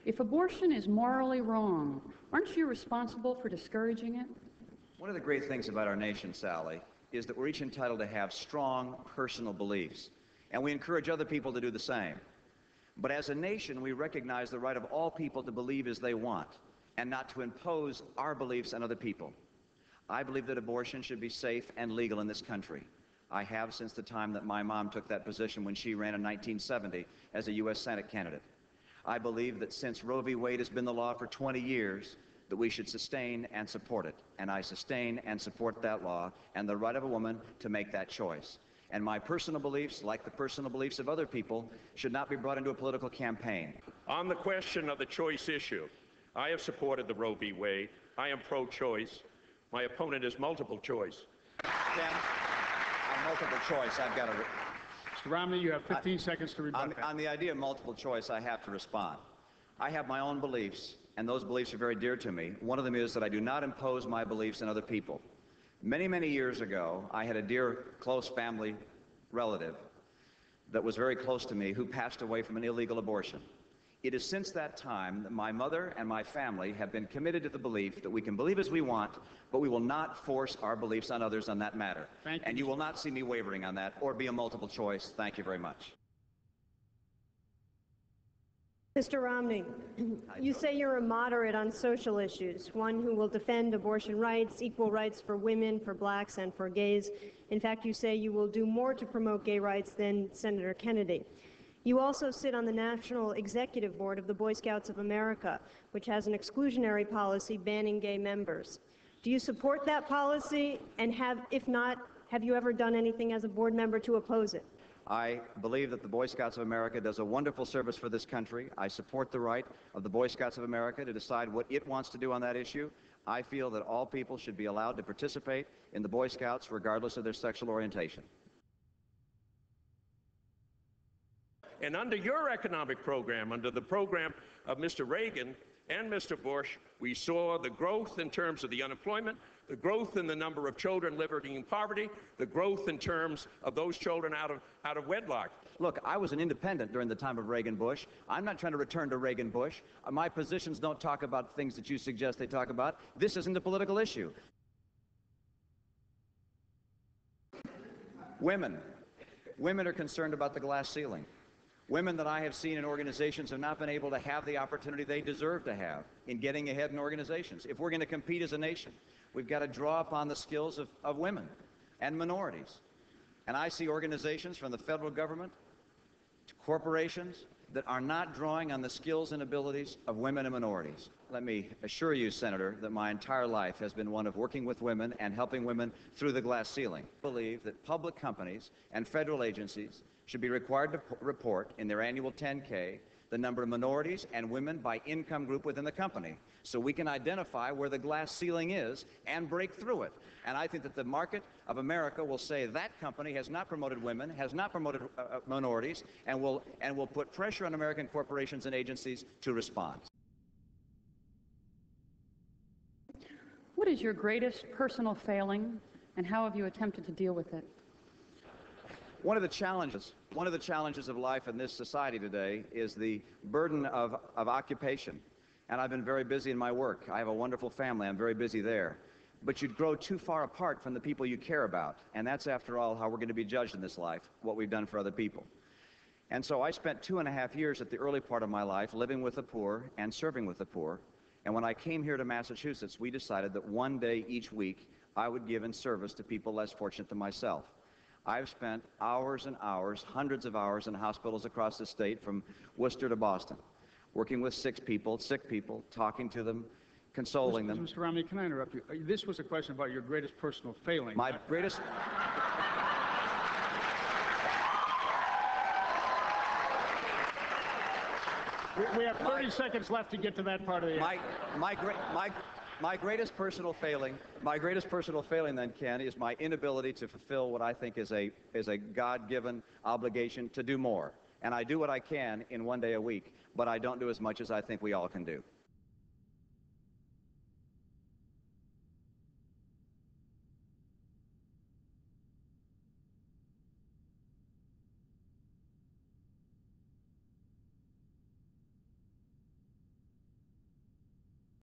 If abortion is morally wrong, aren't you responsible for discouraging it? One of the great things about our nation, Sally, is that we're each entitled to have strong personal beliefs, and we encourage other people to do the same. But as a nation, we recognize the right of all people to believe as they want and not to impose our beliefs on other people. I believe that abortion should be safe and legal in this country. I have since the time that my mom took that position when she ran in 1970 as a U.S. Senate candidate. I believe that since Roe v. Wade has been the law for 20 years, that we should sustain and support it. And I sustain and support that law and the right of a woman to make that choice. And my personal beliefs, like the personal beliefs of other people, should not be brought into a political campaign. On the question of the choice issue, I have supported the Roe v. Wade. I am pro-choice. My opponent is multiple choice. Ken, on multiple choice, I've got to... Mr. Romney, you have 15 seconds to rebut. On the idea of multiple choice, I have to respond. I have my own beliefs, and those beliefs are very dear to me. One of them is that I do not impose my beliefs on other people. Many, many years ago, I had a dear, close family relative that was very close to me who passed away from an illegal abortion. It is since that time that my mother and my family have been committed to the belief that we can believe as we want, but we will not force our beliefs on others on that matter. Thank you. And you will not see me wavering on that or be a multiple choice. Thank you very much. Mr. Romney, you say you're a moderate on social issues, one who will defend abortion rights, equal rights for women, for blacks, and for gays. In fact, you say you will do more to promote gay rights than Senator Kennedy. You also sit on the National Executive Board of the Boy Scouts of America, which has an exclusionary policy banning gay members. Do you support that policy? And if not, have you ever done anything as a board member to oppose it? I believe that the Boy Scouts of America does a wonderful service for this country. I support the right of the Boy Scouts of America to decide what it wants to do on that issue. I feel that all people should be allowed to participate in the Boy Scouts regardless of their sexual orientation. And under your economic program, under the program of Mr. Reagan and Mr. Bush, we saw the growth in terms of the unemployment, the growth in the number of children living in poverty, the growth in terms of those children out of wedlock. Look, I was an independent during the time of Reagan-Bush. I'm not trying to return to Reagan-Bush. My positions don't talk about things that you suggest they talk about. This isn't a political issue. Women are concerned about the glass ceiling. Women that I have seen in organizations have not been able to have the opportunity they deserve to have in getting ahead in organizations. If we're going to compete as a nation, we've got to draw upon the skills of women and minorities. And I see organizations from the federal government to corporations that are not drawing on the skills and abilities of women and minorities. Let me assure you, Senator, that my entire life has been one of working with women and helping women through the glass ceiling. I believe that public companies and federal agencies should be required to report in their annual 10K the number of minorities and women by income group within the company, so we can identify where the glass ceiling is and break through it. And I think that the market of America will say that company has not promoted women, has not promoted minorities, and will put pressure on American corporations and agencies to respond. What is your greatest personal failing, and how have you attempted to deal with it? One of the challenges of life in this society today is the burden of occupation. And I've been very busy in my work. I have a wonderful family. I'm very busy there. But you'd grow too far apart from the people you care about. And that's, after all, how we're going to be judged in this life, what we've done for other people. And so I spent 2.5 years at the early part of my life living with the poor and serving with the poor. And when I came here to Massachusetts, we decided that one day each week I would give in service to people less fortunate than myself. I've spent hours and hours, hundreds of hours in hospitals across the state from Worcester to Boston, working with sick people, talking to them, consoling them. Mr. Romney, can I interrupt you? This was a question about your greatest personal failing. My greatest... We have 30 seconds left to get to that part of the My greatest personal failing then, Ken, is my inability to fulfill what I think is a God-given obligation to do more. And I do what I can in one day a week, but I don't do as much as I think we all can do.